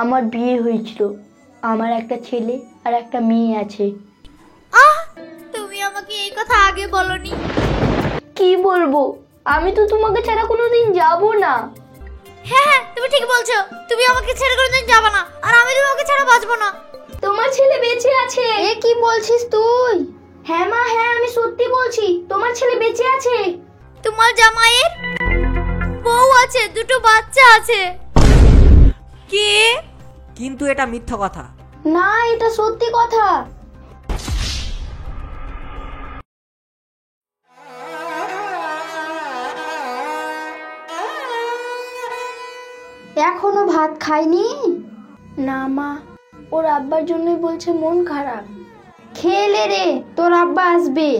আমার বিয়ে হয়েছিল, আমার একটা ছেলে আর একটা মেয়ে আছে। তুমি আমাকে এই কথা আগে বলনি। কি বলবো, আমি তো তোমাকে ছাড়া কোনোদিন যাব না। হ্যাঁ তুমি ঠিক বলছো, তুমি আমাকে ছেড়ে কোনোদিন যাবে না, আর আমি তোমাকে ছাড়া বাঁচবো না। তোমার ছেলে বেঁচে আছে। এ কি বলছিস তুই? হ্যাঁ মা, হ্যাঁ আমি সত্যি বলছি, তোমার ছেলে বেঁচে আছে। তোমার জামাইয়ের বউ আছে, দুটো বাচ্চা আছে। কি? কিন্তু এটা মিথ্যা কথা। না, এটা সত্যি কথা। এখনো ভাত খায়নি? না মা, ওর আব্বার জন্যই বলছে মন খারাপ। খেলে রে, তোর আব্বা আসবে।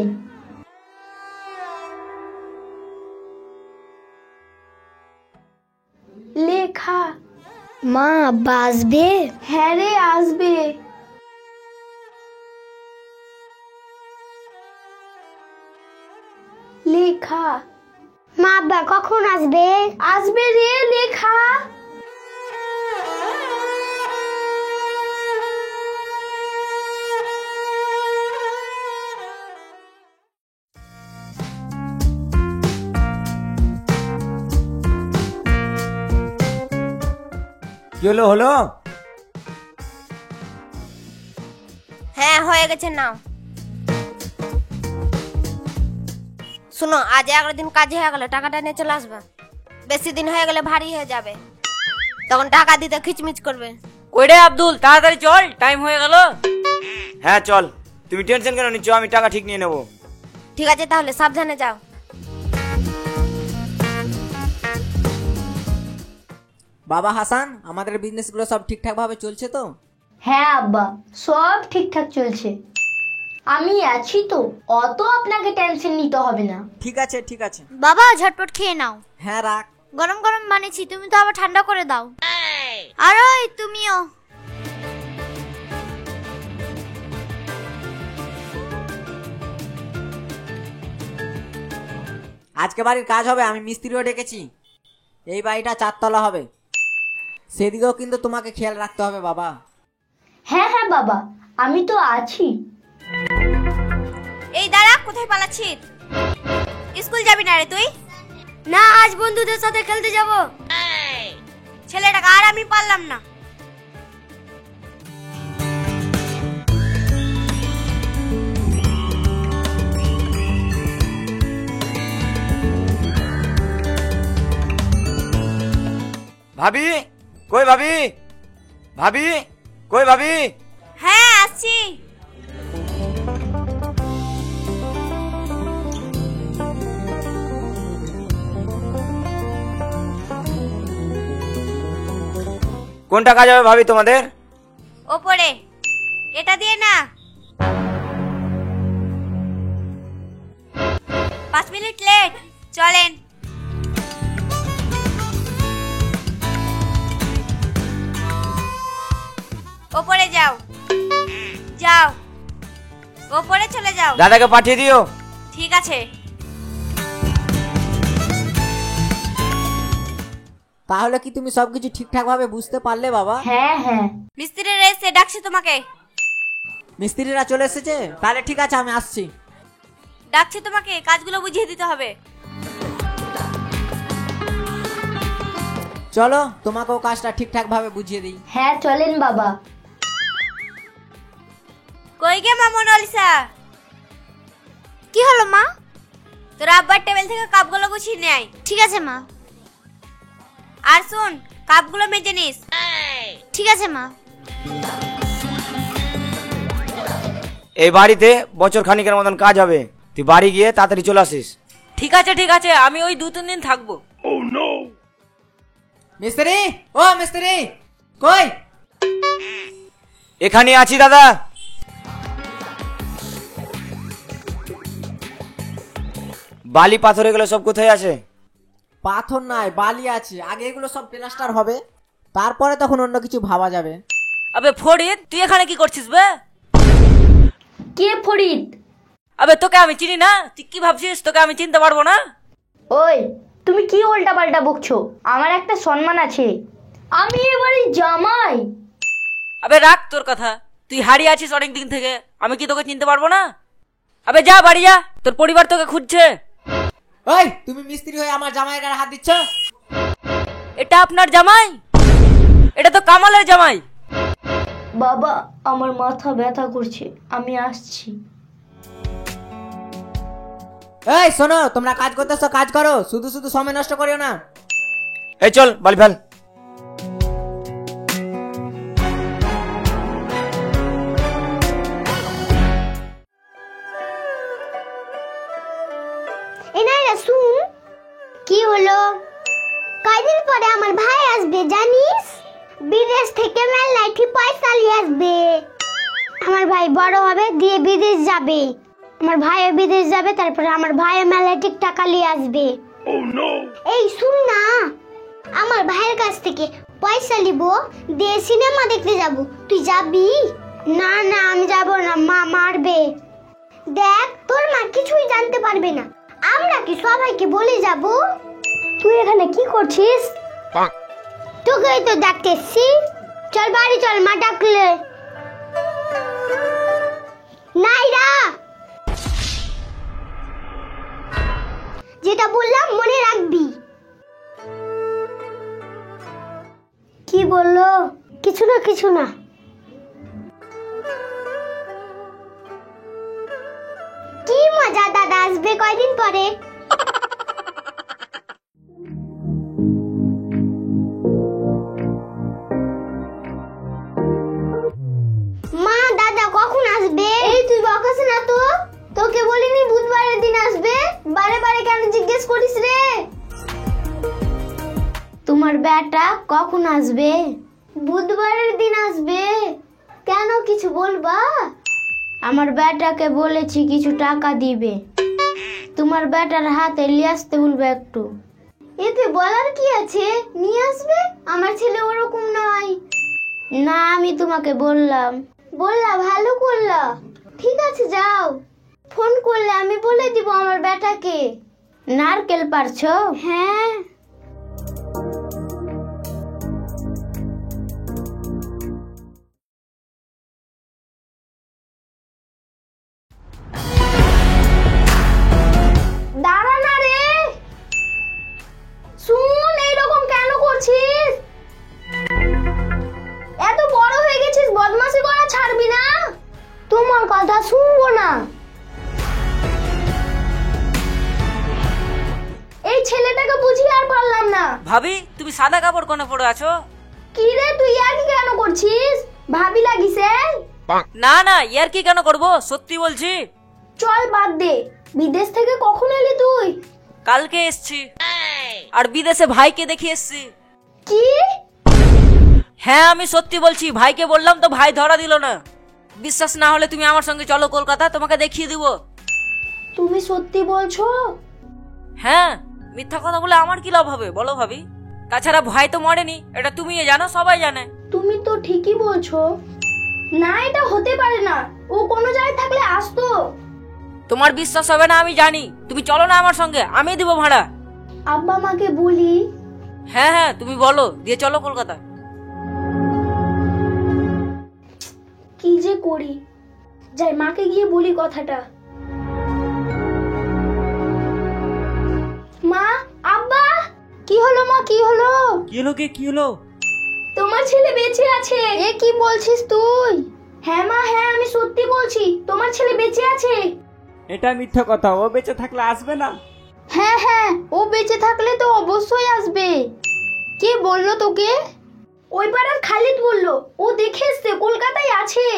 লেখা। মা আব্বা আসবে? হ্যাঁ রে, আসবে। লেখা। মা আব্বা কখন আসবে? আসবে রে, লেখা। কি হলো? হ্যাঁ হয়ে গেছে, নাও। শুনো, আজ 11 দিন কাজ হয়ে গেলে টাকাটা নিয়ে চলে আসবে। বেশি দিন হয়ে গেলে ভারী হয়ে যাবে, তখন টাকা দিতে খিচমিচ করবে। কই রে আব্দুল, তাড়াতাড়ি চল, টাইম হয়ে গেল। হ্যাঁ চল, তুমি টেনশন কেন নিচ্ছ, আমি টাকা ঠিক নিয়ে নেবো। ঠিক আছে, তাহলে সাবধানে যাও। বাবা হাসান, আমাদের বিজনেস গুলো সব ঠিকঠাক ভাবে চলছে তো? হ্যাঁ আব্বা, সব ঠিকঠাক চলছে। আমি আছি তো, অত আপনাকে টেনশন নিতে হবে না। ঠিক আছে ঠিক আছে। বাবা ঝটপট খেয়ে নাও। হ্যাঁ রাখ। গরম গরম বানিয়েছি, তুমি তো আবার ঠান্ডা করে দাও। আর ওই তুমিও। আজকে বাড়ির কাজ হবে, আমি মিস্ত্রিও ডেকেছি। এই বাড়িটা 4 তলা হবে, সেদিকেও কিন্তু তোমাকে খেয়াল রাখতে হবে বাবা। হ্যাঁ হ্যাঁ বাবা, আমি তো আছি। এই দাঁড়া, কোথায় পালাচ্ছিস? স্কুল যাবি না রে তুই? না, আজ বন্ধুদের সাথে খেলতে যাব। ছেলেটাকে আর আমি পারলাম না। ভাবি কই? ভাবি কই? ভাবি হ্যাঁ আসছি। কোনটা কাজ হবে ভাবি তোমাদের? ওপরে এটা দিয়ে না। 5 মিনিট লেট, চলেন। ওপরে যাও, ওপরে চলে যাও। দাদাকে পাঠিয়ে দিও। ঠিক আছে। তাহলে কি তুমি সবকিছু ঠিকঠাক ভাবে বুঝতে পারলে বাবা? হ্যাঁ হ্যাঁ। মিস্ত্রিরা এসে ডাকছে তোমাকে। মিস্ত্রিরা চলে এসেছে? তাহলে ঠিক আছে, আমি আসছি। ডাকছে তোমাকে, কাজগুলো বুঝিয়ে দিতে হবে। চলো, তোমাকেও কাজটা ঠিকঠাক ভাবে বুঝিয়ে দিই। হ্যাঁ চলেন বাবা। কই গে মা মোনালিসা? কি হলো মা? তোর আব্বার টেবিল থেকে কাপগুলো গুছিয়ে নেয়। ঠিক আছে মা। আর শুন, কাপগুলো মেজে নিস। ঠিক আছে মা। এই বাড়িতে বছর খানিকের মতন কাজ হবে, তুই বাড়ি গিয়ে তাড়াতাড়ি চলে আসিস। ঠিক আছে, আমি ওই 2-3 দিন থাকবো। মিস্ত্রি, ও মিস্ত্রি কই? এখানে আছি দাদা। বালি পাথর এগুলো সব কোথায় আছে? পাথর নাই, বালি আছে। আগে এগুলো সব প্লাস্টার হবে, তারপরে তখন অন্য কিছু ভাবা যাবে। আবে ফরিদ, তুই এখানে কি করছিস বে? কে ফরিদ? আবে তোকে আমি চিনি না, তুই কি ভাবছিস তোকে আমি চিনতে পারবো না? ওই তুমি কি উল্টা পাল্টা বকছো? আমার একটা সম্মান আছে, আমি এবারে জামাই। আবে রাখ তোর কথা, তুই হারিয়ে আছিস অনেক দিন থেকে, আমি কি তোকে চিনতে পারবো না? আবে যা বাড়ি যা, তোর পরিবার তোকে খুঁজছে। ওই তুমি মিস্ত্রি হয়ে আমার জামাইয়ের গায়ে হাত দিচ্ছ? এটা আপনার জামাই? এটা তো কামালের জামাই। বাবা আমার মাথা ব্যথা করছে, আমি আসছি। এই শোনো, তোমরা কাজ করতেছো, কাজ করো, শুধু শুধু সময় নষ্ট করিও না। এই চল বালি ফেল। এই নাই রে শুন, কি হলো? কয়দিন পরে আমার ভাই আসবে জানিস? বিদেশ থেকে মেলায় পয়সা নিয়ে আসবে। আমার ভাই বড় হবে, দিয়ে বিদেশ যাবে। আমার ভাইও বিদেশ যাবে, তারপরে আমার ভাইও মেলায় ঠিক টাকা নিয়ে আসবে। এই শুন না, আমার ভাইয়ের কাছ থেকে পয়সা নিব, দিয়ে সিনেমা দেখতে যাব। তুই যাবি? না না আমি যাব না, মা মারবে। দেখ তোর মা কিছুই জানতে পারবে না, আমরা কি সবাইকে বলে যাব? তুই এখানে কি করছিস? তোকেই তো ডাকতেছি। চল বাড়ি চল, মা ডাকলে। নাইরা, যেটা বললাম মনে রাখবি। কি বললো? কিছু না কিছু না। কি মজা, দাদা আসবে কয়দিন পরে। মা দাদা কখন আসবে? এই তুই বকাস না তো, তোকে বলিনি বুধবারের দিন আসবে? বারে বারে কেন জিজ্ঞেস করিস রে? তোমার বেটা কখন আসবে? বুধবারের দিন আসবে। কেন, কিছু বলবা? আমার বেটাকে বলেছি কিছু টাকা দিবে, তোমার বেটার হাতে নিয়ে আসতে বলবে একটু। এতে বলার কি আছে, নিয়ে আসবে। আমার ছেলে ওরকম নয়। না আমি তোমাকে বললাম। বললা, ভালো করলা। ঠিক আছে যাও, ফোন করলে আমি বলে দিব আমার বেটাকে। নারকেল পারছো? হ্যাঁ। দাঁড়া না রে, শুন এইরকম কেন করছিস? এত বড় হয়ে গেছিস, বদমাশি করা ছাড়বি না? তোমার কথা শুনবো না। এই ছেলেটাকে বুঝিয়ে আর পারলাম না। ভাবি তুমি সাদা কাপড় কোনে পরে আছো? কি রে তুই আর কি কেন করছিস? ভাবি লাগিছে? না না, ইয়ার কি কেন করবো, সত্যি বলছি। চল বাদ দে, বিদেশ থেকে কখন এলি তুই? কালকে এসছি, আর বিদেশে ভাইকে দেখে এসছি। কি? হ্যাঁ আমি সত্যি বলছি, ভাইকে বললাম তো ভাই ধরা দিল না। বিশ্বাস না হলে তুমি আমার সঙ্গে চলো কলকাতা, তোমাকে দেখিয়ে দিব। তুমি সত্যি বলছো? হ্যাঁ, মিথ্যা কথা বলে আমার কি লাভ হবে বলো ভাবি? তাছাড়া ভাই তো মরেনি, এটা তুমিও জানো, সবাই জানে। তুমি তো ঠিকই বলছো। না এটা হতে পারে না, ও কোনো জায়গায় থাকলে আসতো। তোমার বিশ্বাস হবে না আমি জানি, তুমি চলো না আমার সঙ্গে, আমি দিব ভাড়া। আব্বা মাকে বলি। হ্যাঁ হ্যাঁ তুমি বলো, দিয়ে চলো কলকাতা। কি যে করি, যাই মাকে গিয়ে বলি কথাটা। মা, আব্বা। কি হলো মা, কি হলো? কি হলো কি হলো? তোমার ছেলে বেঁচে আছে। এ কি বলছিস তুই? হ্যাঁ মা হ্যাঁ, আমি সত্যি বলছি, তোমার ছেলে বেঁচে আছে। এটা মিথ্যা কথা, ও বেঁচে থাকলে আসবে না। হ্যাঁ হ্যাঁ, ও বেঁচে থাকলে তো অবশ্যই আসবে। কে বললো তোকে? ওই পাড়ার খালিদ বললো, ও দেখে এসছে কলকাতায় আছে।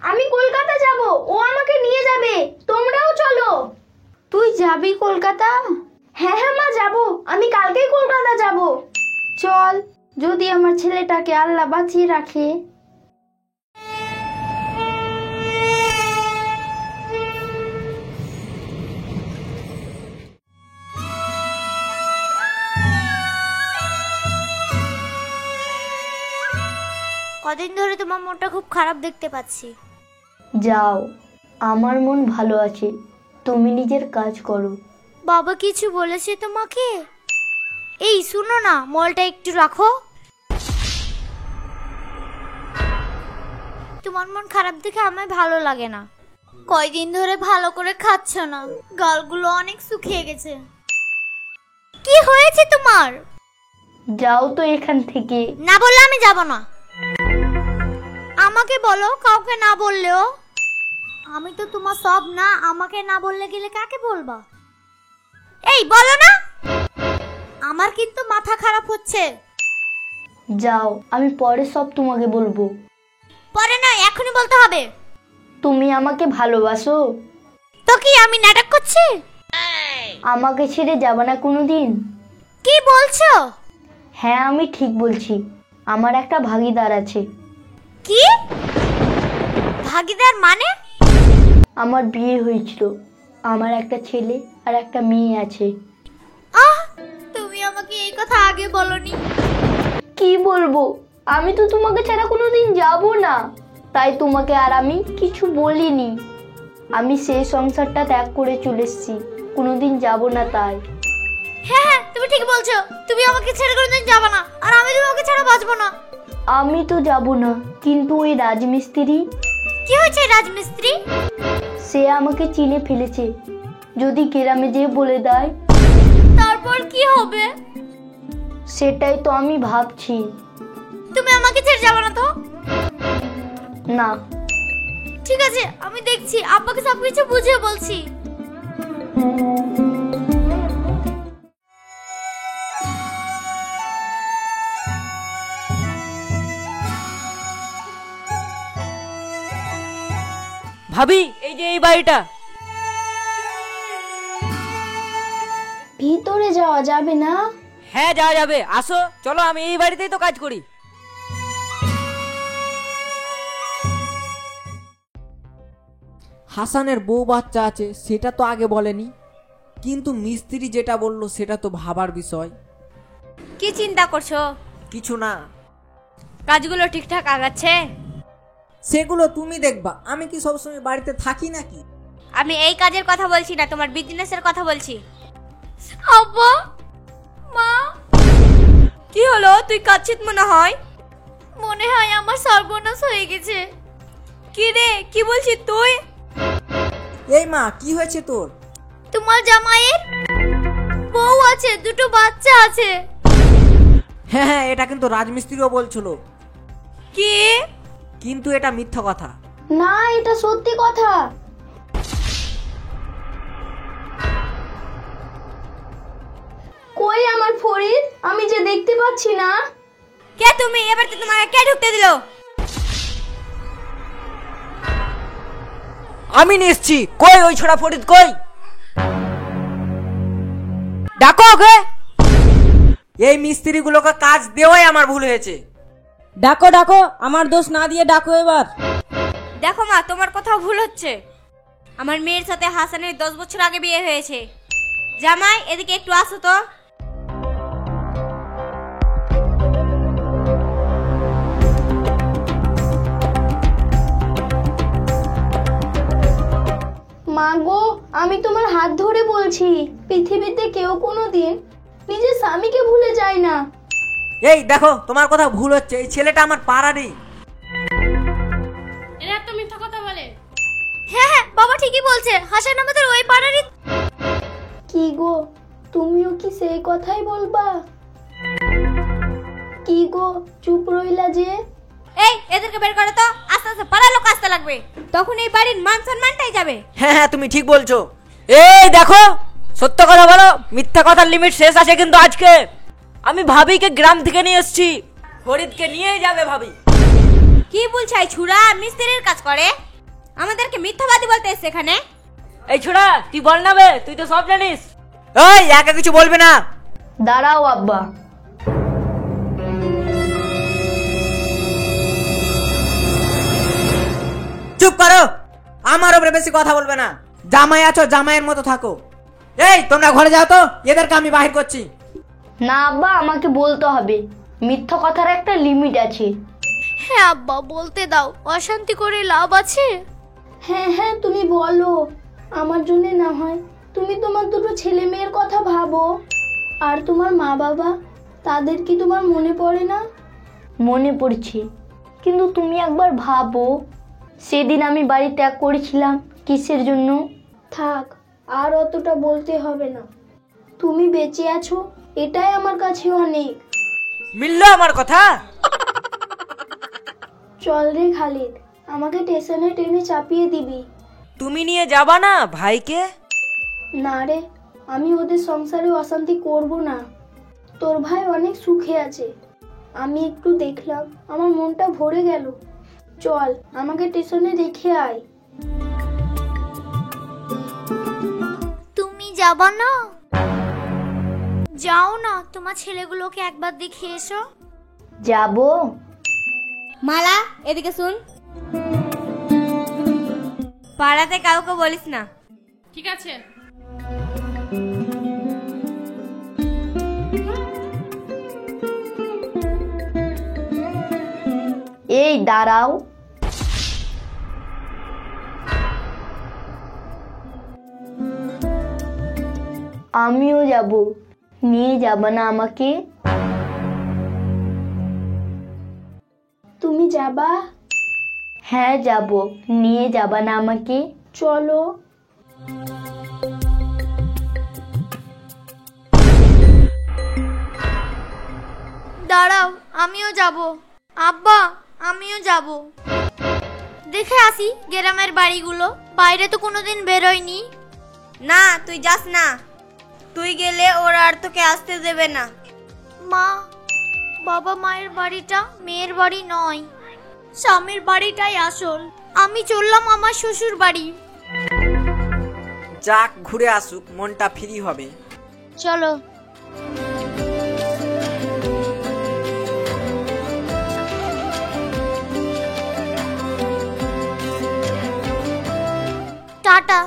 আমি কলকাতা যাব, ও আমাকে নিয়ে যাবে, তোমরাও চলো। তুই যাবি কলকাতা? হ্যাঁ হ্যাঁ মা যাব, আমি কালকেই কলকাতা যাব। চল, যদি আমার ছেলেটাকে আল্লাহ বাঁচিয়ে রাখে। কদিন ধরে তোমার মনটা খুব খারাপ দেখতে পাচ্ছি। যাও, আমার মন ভালো আছে, তুমি নিজের কাজ করো। বাবা কিছু বলেছে তোমাকে? এই শুনো না, মলটা একটু রাখো। তোমার মন খারাপ দেখে আমার ভালো লাগে না। কয়দিন ধরে ভালো করে খাচ্ছ না, গালগুলো অনেক শুকিয়ে গেছে। কি হয়েছে তোমার? যাও তো এখান থেকে। না বললে আমি যাব না। আমাকে বলো, কাউকে না বললেও। আমি তো তোমার সব না, আমাকে না বললে গেলে কাকে বলবা? এই বলো না। আমার কিন্তু মাথা খারাপ হচ্ছে। যাও, আমি পরে সব তোমাকে বলবো। পরে না, এখনই বলতে হবে। তুমি আমাকে ভালোবাসো? তো কি আমি নাটক করছি? আমাকে ছেড়ে যাবে না কোনোদিন? কি বলছো? হ্যাঁ, আমি ঠিক বলছি। আমার একটা ভাগিদার আছে। কি ভাগিদার মানে? আমার বিয়ে হয়েছিল। আমার একটা ছেলে আর একটা মেয়ে আছে। আহ, তুমি আমাকে এই কথা আগে বলনি। কি বলবো, আমি তো তোমাকে ছাড়া কোনোদিন যাব না, তাই তোমাকে আর আমি কিছু বলিনি। আমি সেই সংসারটা ত্যাগ করে চলে এসেছি, কোনোদিন যাব না তাই। হ্যাঁ হ্যাঁ, তুমি ঠিক বলছো। তুমি আমাকে ছেড়ে কোনোদিন যাবে না, আর আমি তোমাকে ছাড়া বাঁচবো না। আমি তো যাব না, কিন্তু ওই রাজমিস্ত্রি, কি হয়েছে রাজমিস্ত্রি? সে আমাকে চিনে ফেলেছে। যদি গ্রামে যেয়ে বলে দেয়, তারপর কি হবে? সেটাই তো আমি ভাবছি। তুমি আমাকে ছেড়ে যাবে না তো? না। ঠিক আছে, আমি দেখছি, আব্বাকে সবকিছু বুঝিয়ে বলছি। ভাবি, এই যে এই বাড়িটা। ভিতরে যাওয়া যাবে না? হ্যাঁ যাওয়া যাবে, আসো চলো, আমি এই বাড়িতেই তো কাজ করি। হাসানের বউ বাচ্চা আছে সেটা তো আগে বলেনি, কিন্তু মিস্ত্রি যেটা বললো সেটা তো ভাবার বিষয়। কি চিন্তা করছো? কিছু না, কাজগুলো ঠিকঠাক আগাচ্ছে? সেগুলো তুমি দেখবা, আমি কি সবসময় বাড়িতে থাকি নাকি? আমি এই কাজের কথা বলছি না, তোমার বিজনেসের কথা বলছি। আব্বা, মা, কি হলো? তুই কাঁদছিস মনে হয়। মনে হয় আমার সর্বনাশ হয়ে গেছে। কি রে, কি বলছিস তুই? এই মা, কি হয়েছে তোর? তোমার জামাইয়ের বউ আছে, দুটো বাচ্চা আছে। হ্যাঁ হ্যাঁ, এটা কিন্তু রাজমিস্ত্রিও বলছিল, কি? কিন্তু এটা মিথ্যা কথা। না, এটা সত্যি কথা। কই আমার ফরিদ? আমি যে দেখতে পাচ্ছি না। কে তুমি? এবার তো তোমাকে কে ঢুকতে দিল? আমি নিয়ে এসছি। কই ওই ছোড়া ফরিদ, কই? ডাকো ওকে। এই মিস্ত্রিগুলোকে কাজ দেওয়াই আমার ভুল হয়েছে। ডাকো ডাকো, আমার দোষ না দিয়ে ডাকো এবার। দেখো মা, তোমার কথা ভুল হচ্ছে। আমার মেয়ের সাথে হাসানের 10 বছর আগে বিয়ে হয়েছে। জামাই, এদিকে একটু আসো তো। মা গো, আমি তোমার হাত ধরে বলছি, পৃথিবীতে কেউ কোনোদিন নিজের স্বামীকে ভুলে যায় না। এই দেখো, তোমার কথা ভুল হচ্ছে, এই ছেলেটা আমার পাড়ারই। এরা তো মিথ্যা কথা বলে। হ্যাঁ হ্যাঁ, বাবা ঠিকই বলছে, হাসান আমাদের ওই পাড়ারই। কি গো, তুমিও কি সেই কথাই বলবা? কি গো, চুপ রইলা যে? এই, এদেরকে বের করো তো, আস্তে আস্তে পাড়ার লোক আসতে লাগবে, তখন এই বাড়ির মান সম্মানটাই যাবে। হ্যাঁ হ্যাঁ, তুমি ঠিক বলছো। এই দেখো, সত্য কথা বলো, মিথ্যা কথার লিমিট শেষ আছে কিন্তু আজকে। আমি ভাবিকে গ্রাম থেকে নিয়ে এসেছি, ফরিদকে নিয়েই যাবে ভাবি। কি বলছে এই ছুরা? মিস্ত্রির কাজ করে, আমাদেরকে মিথ্যাবাদী বলতে এসে এখানে। এই ছোড়া, তুই বল না বে, তুই তো সব জানিস। এই একা কিছু বলবে না। দাঁড়াও আব্বা। চুপ করো, আমার উপরে বেশি কথা বলবে না। জামাই আছো, জামাইয়ের মতো থাকো। এই তোমরা ঘরে যাও তো, এদেরকে আমি বাহির করছি। না আব্বা, আমাকে বলতে হবে, মিথ্যা কথার একটা লিমিট আছে। হ্যাঁ আব্বা, বলতে দাও, অশান্তি করে লাভ আছে? হ্যাঁ হ্যাঁ, তুমি বলো। আমার জন্য না হয় তুমি তোমার দুটো ছেলে মেয়ের কথা ভাবো। আর তোমার মা বাবা, তাদের কি তোমার মনে পড়ে না? মনে পড়ছে, কিন্তু তুমি একবার ভাবো, সেদিন আমি বাড়ি ত্যাগ করেছিলাম কিসের জন্য? থাক, আর অতটা বলতে হবে না। তুমি বেঁচে আছো, এটাই আমার কাছে অনেক। মিললো আমার কথা? চল রে খালিদ, আমাকে স্টেশনে ট্রেনে চাপিয়ে দিবি। তুমি নিয়ে যাবা না ভাইকে? না রে, আমি ওদের সংসারে অশান্তি করব না। তোর ভাই অনেক সুখে আছে, আমি একটু দেখলাম, আমার মনটা ভরে গেল। চল, আমাকে স্টেশনে রেখে আয়। তুমি যাবা না? যাও না, তোমার ছেলেগুলোকে একবার দেখে এসো। যাবো। মালা, এদিকে শুন। পাড়াতে কাউকে বলিস না। ঠিক আছে। এই দাঁড়াও। আমিও যাব, নিয়ে যাবে না আমাকে? তুমি যাবা? হ্যাঁ যাব, নিয়ে যাবা না আমাকে? চলো। দাঁড়াও, আমিও যাব। আব্বা, আমিও যাব। দেখে আসি গ্রামের বাড়িগুলো, বাইরে তো কোনোদিন বেরোয়নি। না, তুই যাস না, তুই গেলে ওরা আর তোকে আসতে দেবে না। মা, বাবা মায়ের বাড়িটা মেয়ের বাড়ি নয়, স্বামীর বাড়িটাই আসল। আমি চললাম আমার শ্বশুর বাড়ি। যাক, ঘুরে আসুক, মনটা ফ্রি হবে। চলো। টাটা।